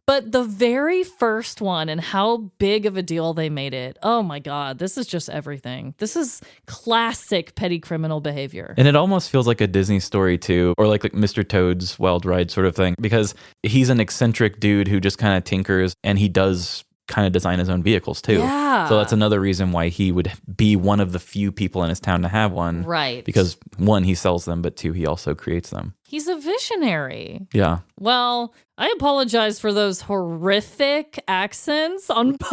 But the very first one and how big of a deal they made it, oh my God, this is just everything. This is classic petty criminal behavior. And it almost feels like a Disney story too, or like Mr. Toad's Wild Ride sort of thing, because he's an eccentric dude who just kind of tinkers, and he does kind of design his own vehicles too. Yeah. So that's another reason why he would be one of the few people in his town to have one. Right. Because 1, he sells them, but 2, he also creates them. He's a visionary. Yeah. Well, I apologize for those horrific accents on both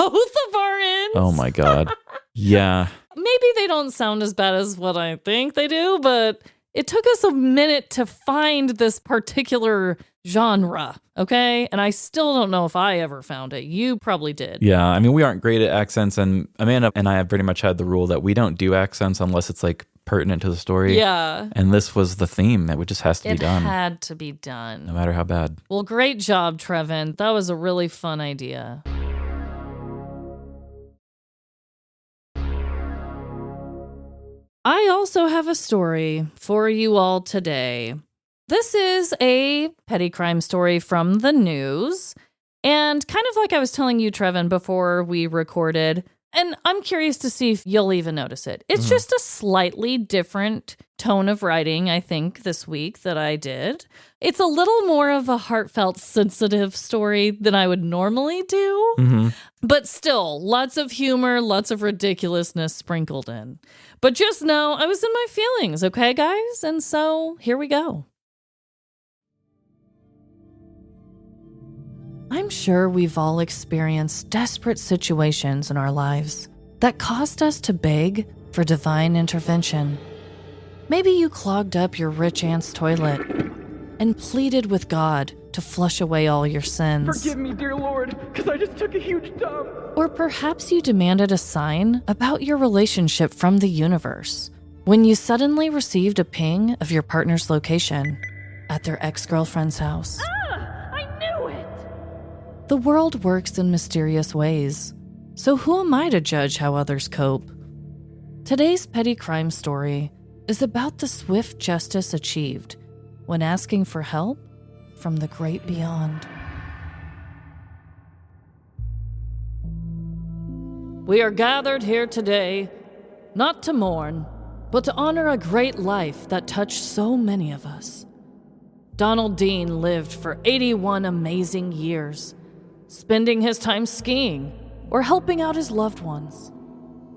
of our ends. Oh my God. Yeah. Maybe they don't sound as bad as what I think they do, but it took us a minute to find this particular genre, okay? And I still don't know if I ever found it. You probably did. Yeah. I mean, we aren't great at accents, and Amanda and I have pretty much had the rule that we don't do accents unless it's like pertinent to the story. Yeah. And this was the theme. It just has to be done. It had to be done. No matter how bad. Well, great job, Trevin. That was a really fun idea. I also have a story for you all today. This is a petty crime story from the news. And kind of like I was telling you, Trevin, before we recorded, and I'm curious to see if you'll even notice it. It's just a slightly different tone of writing, I think, this week that I did. It's a little more of a heartfelt, sensitive story than I would normally do. But still, lots of humor, lots of ridiculousness sprinkled in. But just know I was in my feelings, okay, guys? And so here we go. I'm sure we've all experienced desperate situations in our lives that caused us to beg for divine intervention. Maybe you clogged up your rich aunt's toilet and pleaded with God to flush away all your sins. Forgive me, dear Lord, because I just took a huge dump. Or perhaps you demanded a sign about your relationship from the universe when you suddenly received a ping of your partner's location at their ex-girlfriend's house. The world works in mysterious ways, so who am I to judge how others cope? Today's petty crime story is about the swift justice achieved when asking for help from the great beyond. We are gathered here today, not to mourn, but to honor a great life that touched so many of us. Donald Dean lived for 81 amazing years, spending his time skiing or helping out his loved ones.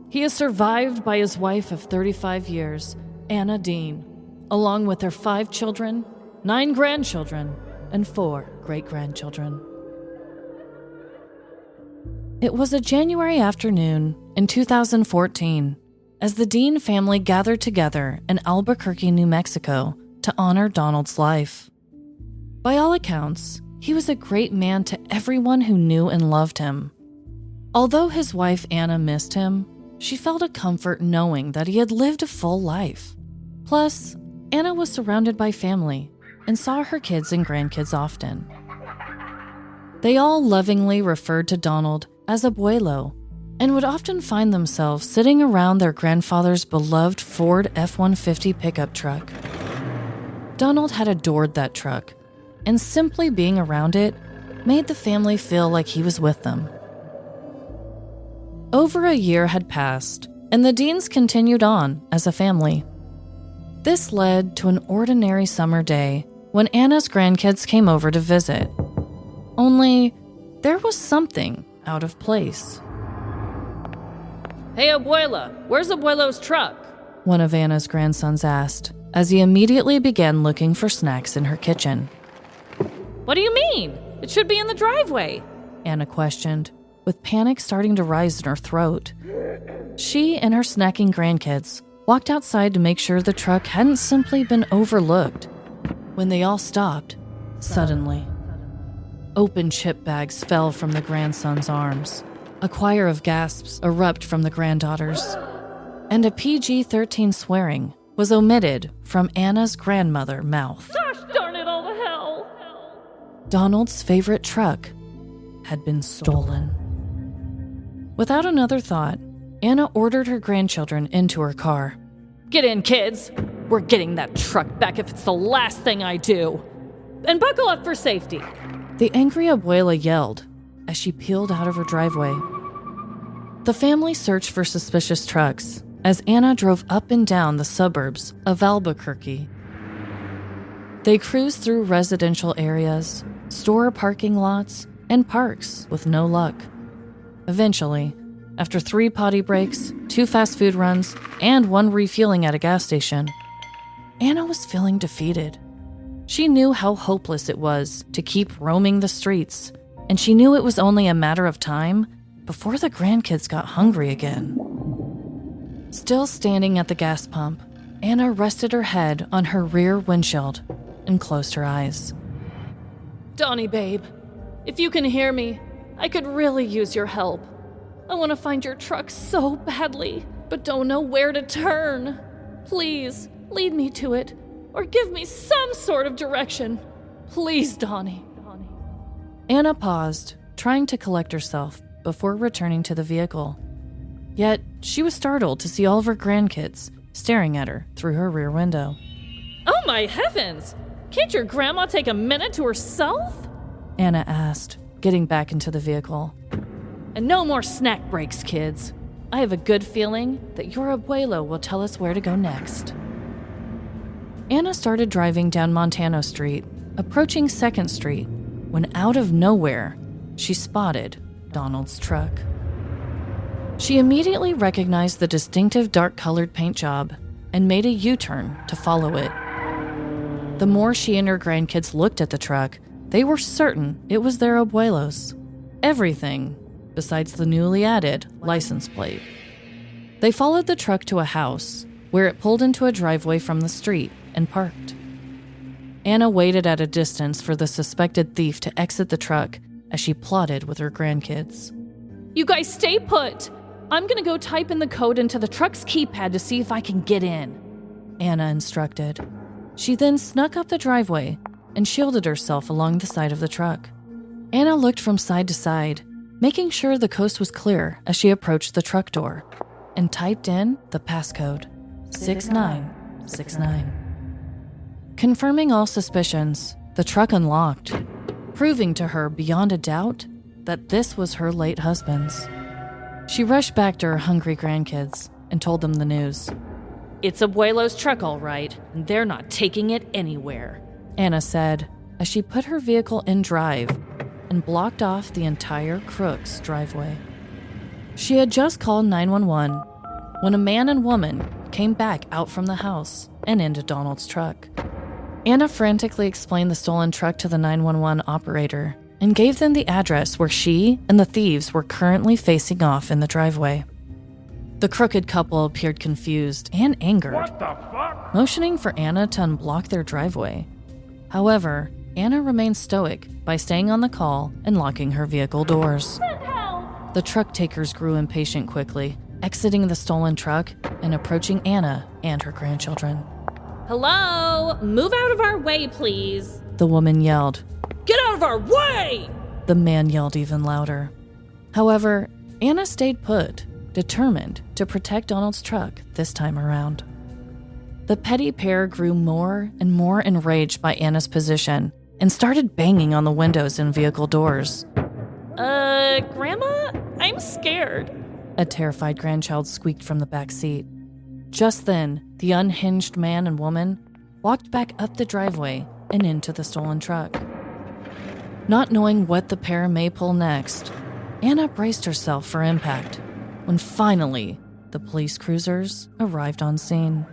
He is survived by his wife of 35 years, Anna Dean, along with their 5 children, 9 grandchildren, and 4 great-grandchildren. It was a January afternoon in 2014 as the Dean family gathered together in Albuquerque, New Mexico to honor Donald's life. By all accounts, he was a great man to everyone who knew and loved him. Although his wife Anna missed him, she felt a comfort knowing that he had lived a full life. Plus, Anna was surrounded by family and saw her kids and grandkids often. They all lovingly referred to Donald as Abuelo and would often find themselves sitting around their grandfather's beloved Ford F-150 pickup truck. Donald had adored that truck, and simply being around it made the family feel like he was with them. Over a year had passed, and the Deans continued on as a family. This led to an ordinary summer day when Anna's grandkids came over to visit. Only, there was something out of place. "Hey, Abuela, where's Abuelo's truck?" one of Anna's grandsons asked, as he immediately began looking for snacks in her kitchen. "What do you mean? It should be in the driveway," Anna questioned, with panic starting to rise in her throat. She and her snacking grandkids walked outside to make sure the truck hadn't simply been overlooked. When they all stopped, suddenly, open chip bags fell from the grandson's arms. A choir of gasps erupt from the granddaughters, and a PG-13 swearing was omitted from Anna's grandmother's mouth. Gosh darn it all to hell! Donald's favorite truck had been stolen. Without another thought, Anna ordered her grandchildren into her car. Get in, kids! We're getting that truck back if it's the last thing I do! And buckle up for safety! The angry Abuela yelled as she peeled out of her driveway. The family searched for suspicious trucks as Anna drove up and down the suburbs of Albuquerque. They cruised through residential areas, store parking lots, and parks with no luck. Eventually, after 3 potty breaks, 2 fast food runs, and 1 refueling at a gas station, Anna was feeling defeated. She knew how hopeless it was to keep roaming the streets, and she knew it was only a matter of time before the grandkids got hungry again. Still standing at the gas pump, Anna rested her head on her rear windshield and closed her eyes. Donnie, babe, if you can hear me, I could really use your help. I want to find your truck so badly, but don't know where to turn. Please, lead me to it, or give me some sort of direction. Please, Donnie. Anna paused, trying to collect herself before returning to the vehicle. Yet, she was startled to see all of her grandkids staring at her through her rear window. Oh my heavens! Can't your grandma take a minute to herself? Anna asked, getting back into the vehicle. And no more snack breaks, kids. I have a good feeling that your abuela will tell us where to go next. Anna started driving down Montano Street, approaching 2nd Street, when out of nowhere, she spotted Donald's truck. She immediately recognized the distinctive dark-colored paint job and made a U-turn to follow it. The more she and her grandkids looked at the truck, they were certain it was their abuelo's. Everything besides the newly added license plate. They followed the truck to a house where it pulled into a driveway from the street and parked. Anna waited at a distance for the suspected thief to exit the truck as she plotted with her grandkids. You guys stay put! I'm gonna go type in the code into the truck's keypad to see if I can get in, Anna instructed. She then snuck up the driveway and shielded herself along the side of the truck. Anna looked from side to side, making sure the coast was clear as she approached the truck door, and typed in the passcode 6969. Confirming all suspicions, the truck unlocked, proving to her beyond a doubt that this was her late husband's. She rushed back to her hungry grandkids and told them the news. It's Abuelo's truck, all right, and they're not taking it anywhere, Anna said as she put her vehicle in drive and blocked off the entire Crook's driveway. She had just called 911 when a man and woman came back out from the house and into Donald's truck. Anna frantically explained the stolen truck to the 911 operator and gave them the address where she and the thieves were currently facing off in the driveway. The crooked couple appeared confused and angered, What the fuck? motioning for Anna to unblock their driveway. However, Anna remained stoic by staying on the call and locking her vehicle doors. The truck takers grew impatient quickly, exiting the stolen truck and approaching Anna and her grandchildren. Hello? Move out of our way, please, the woman yelled. Get out of our way! The man yelled even louder. However, Anna stayed put, determined to protect Donald's truck this time around. The petty pair grew more and more enraged by Anna's position and started banging on the windows and vehicle doors. Grandma? I'm scared, a terrified grandchild squeaked from the back seat. Just then, the unhinged man and woman walked back up the driveway and into the stolen truck. Not knowing what the pair may pull next, Anna braced herself for impact when finally the police cruisers arrived on scene.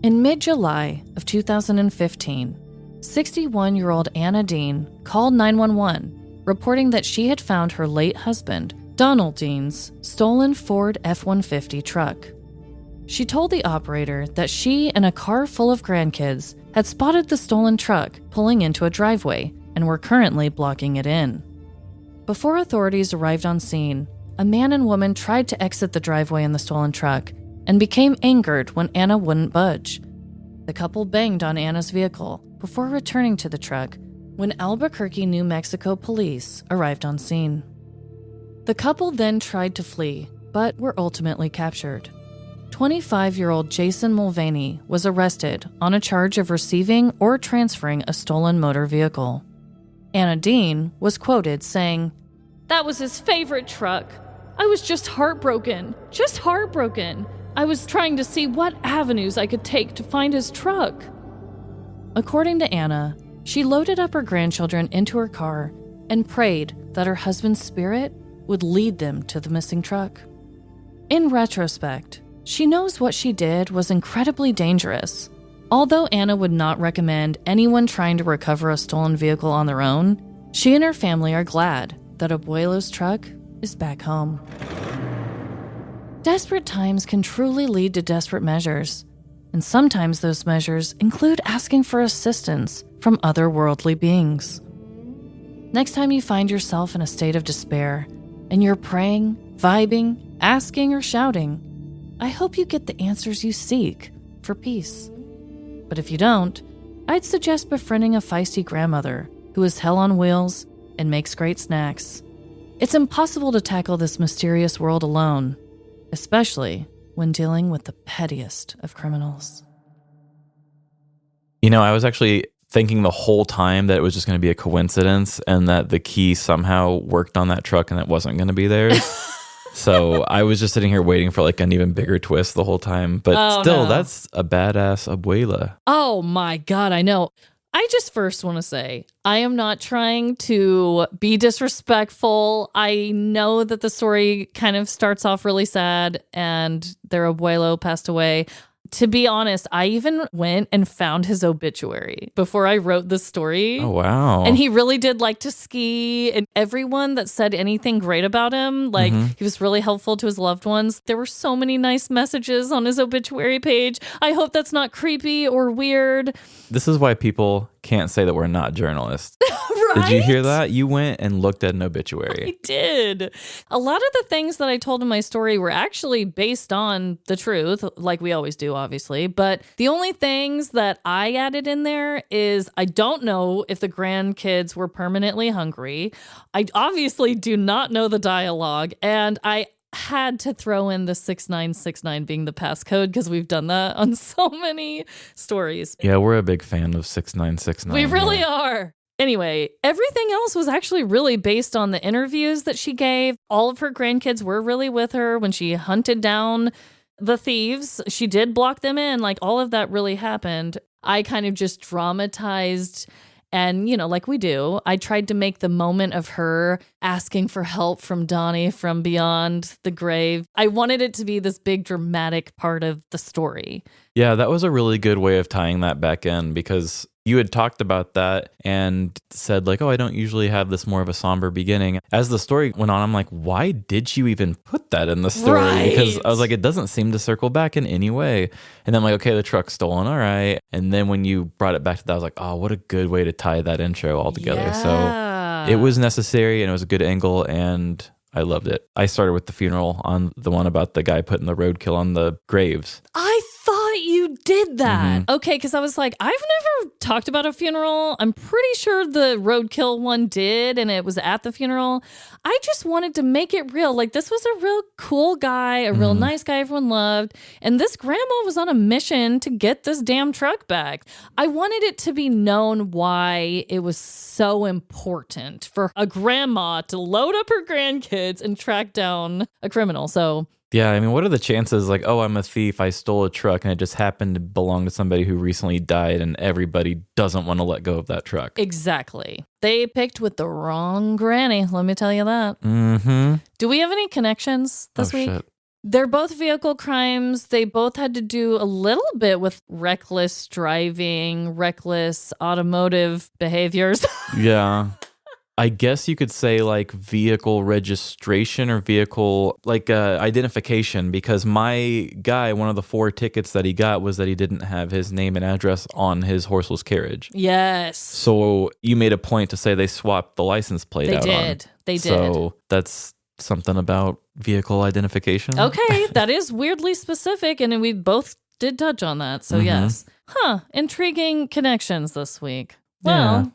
In mid-July of 2015, 61-year-old Anna Dean called 911, reporting that she had found her late husband, Donald Dean's, stolen Ford F-150 truck. She told the operator that she and a car full of grandkids had spotted the stolen truck pulling into a driveway and were currently blocking it in. Before authorities arrived on scene, a man and woman tried to exit the driveway in the stolen truck and became angered when Anna wouldn't budge. The couple banged on Anna's vehicle before returning to the truck when Albuquerque, New Mexico police arrived on scene. The couple then tried to flee, but were ultimately captured. 25-year-old Jason Mulvaney was arrested on a charge of receiving or transferring a stolen motor vehicle. Anna Dean was quoted saying, "That was his favorite truck. I was just heartbroken. I was trying to see what avenues I could take to find his truck." According to Anna, she loaded up her grandchildren into her car and prayed that her husband's spirit would lead them to the missing truck. In retrospect, she knows what she did was incredibly dangerous. Although Anna would not recommend anyone trying to recover a stolen vehicle on their own, she and her family are glad that Abuela's truck is back home. Desperate times can truly lead to desperate measures, and sometimes those measures include asking for assistance from otherworldly beings. Next time you find yourself in a state of despair, and you're praying, vibing, asking, or shouting, I hope you get the answers you seek for peace. But if you don't, I'd suggest befriending a feisty grandmother who is hell on wheels and makes great snacks. It's impossible to tackle this mysterious world alone, especially when dealing with the pettiest of criminals. You know, I was actually thinking the whole time that it was just going to be a coincidence and that the key somehow worked on that truck and it wasn't going to be theirs. So I was just sitting here waiting for like an even bigger twist the whole time. But still, that's a badass abuela. Oh my God, I know. I just first want to say, I am not trying to be disrespectful. I know that the story kind of starts off really sad and their abuelo passed away. To be honest, I even went and found his obituary before I wrote this story. Oh, wow. And he really did like to ski, and everyone that said anything great about him, like he was really helpful to his loved ones. There were so many nice messages on his obituary page. I hope that's not creepy or weird. This is why people can't say that we're not journalists. Right? Did you hear that? You went and looked at an obituary. I did. A lot of the things that I told in my story were actually based on the truth, like we always do, obviously. But the only things that I added in there is I don't know if the grandkids were permanently hungry. I obviously do not know the dialogue. And I had to throw in the 6969 being the passcode because we've done that on so many stories. Yeah, we're a big fan of 6969. We really are. Anyway, everything else was actually really based on the interviews that she gave. All of her grandkids were really with her when she hunted down the thieves. She did block them in. Like, all of that really happened. I kind of just dramatized. And, you know, like we do, I tried to make the moment of her asking for help from Donnie from beyond the grave. I wanted it to be this big dramatic part of the story. Yeah, that was a really good way of tying that back in because you had talked about that and said like, oh, I don't usually have this more of a somber beginning. As the story went on, I'm like, why did you even put that in the story? Right. Because I was like, it doesn't seem to circle back in any way. And then I'm like, okay, the truck's stolen. All right. And then when you brought it back to that, I was like, oh, what a good way to tie that intro all together. Yeah. So it was necessary and it was a good angle and I loved it. I started with the funeral on the one about the guy putting the roadkill on the graves. I thought you did that. Okay, because I was like, I've never talked about a funeral. I'm pretty sure the roadkill one did, and it was at the funeral. I just wanted to make it real. Like, this was a real cool guy, a real nice guy everyone loved, and this grandma was on a mission to get this damn truck back. I wanted it to be known why it was so important for a grandma to load up her grandkids and track down a criminal. So yeah, I mean, what are the chances like, oh, I'm a thief, I stole a truck, and it just happened to belong to somebody who recently died, and everybody doesn't want to let go of that truck? Exactly. They picked with the wrong granny, let me tell you that. Mm-hmm. Do we have any connections this week? Shit. They're both vehicle crimes. They both had to do a little bit with reckless driving, reckless automotive behaviors. Yeah. I guess you could say like vehicle registration or vehicle like identification, because my guy, one of the 4 tickets that he got was that he didn't have his name and address on his horseless carriage. Yes. So you made a point to say they swapped the license plate They out did. on. They did. So that's something about vehicle identification. Okay, that is weirdly specific, and we both did touch on that. So yes. Intriguing connections this week. Well,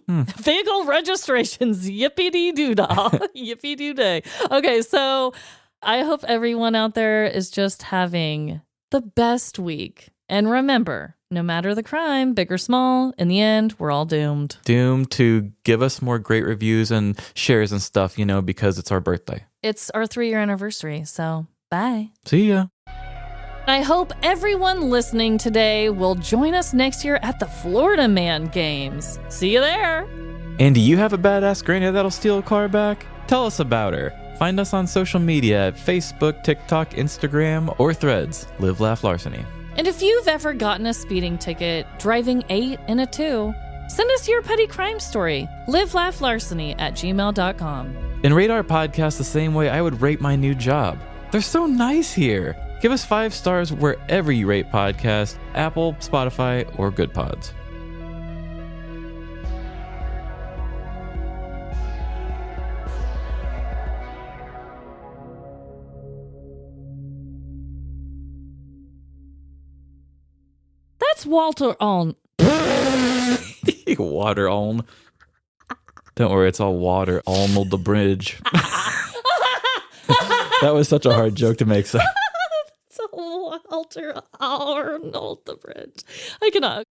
vehicle registrations, yippee-dee-doo-dah, yippee-doo-day. Okay, so I hope everyone out there is just having the best week. And remember, no matter the crime, big or small, in the end, we're all doomed. Doomed to give us more great reviews and shares and stuff, because it's our birthday. It's our 3-year anniversary, so bye. See ya. I hope everyone listening today will join us next year at the Florida Man Games. See you there. And do you have a badass granny that'll steal a car back? Tell us about her. Find us on social media at Facebook, TikTok, Instagram, or Threads. Live, Laugh, Larceny. And if you've ever gotten a speeding ticket driving 8 in a 2, send us your petty crime story. livelaughlarceny@gmail.com. And rate our podcast the same way I would rate my new job. They're so nice here. Give us 5 stars wherever you rate podcasts, Apple, Spotify, or Good Pods. That's Walter on. Water on. Don't worry, it's all water. Arnold the bridge. That was such a hard joke to make. So. Walter Arnold the bridge. I cannot.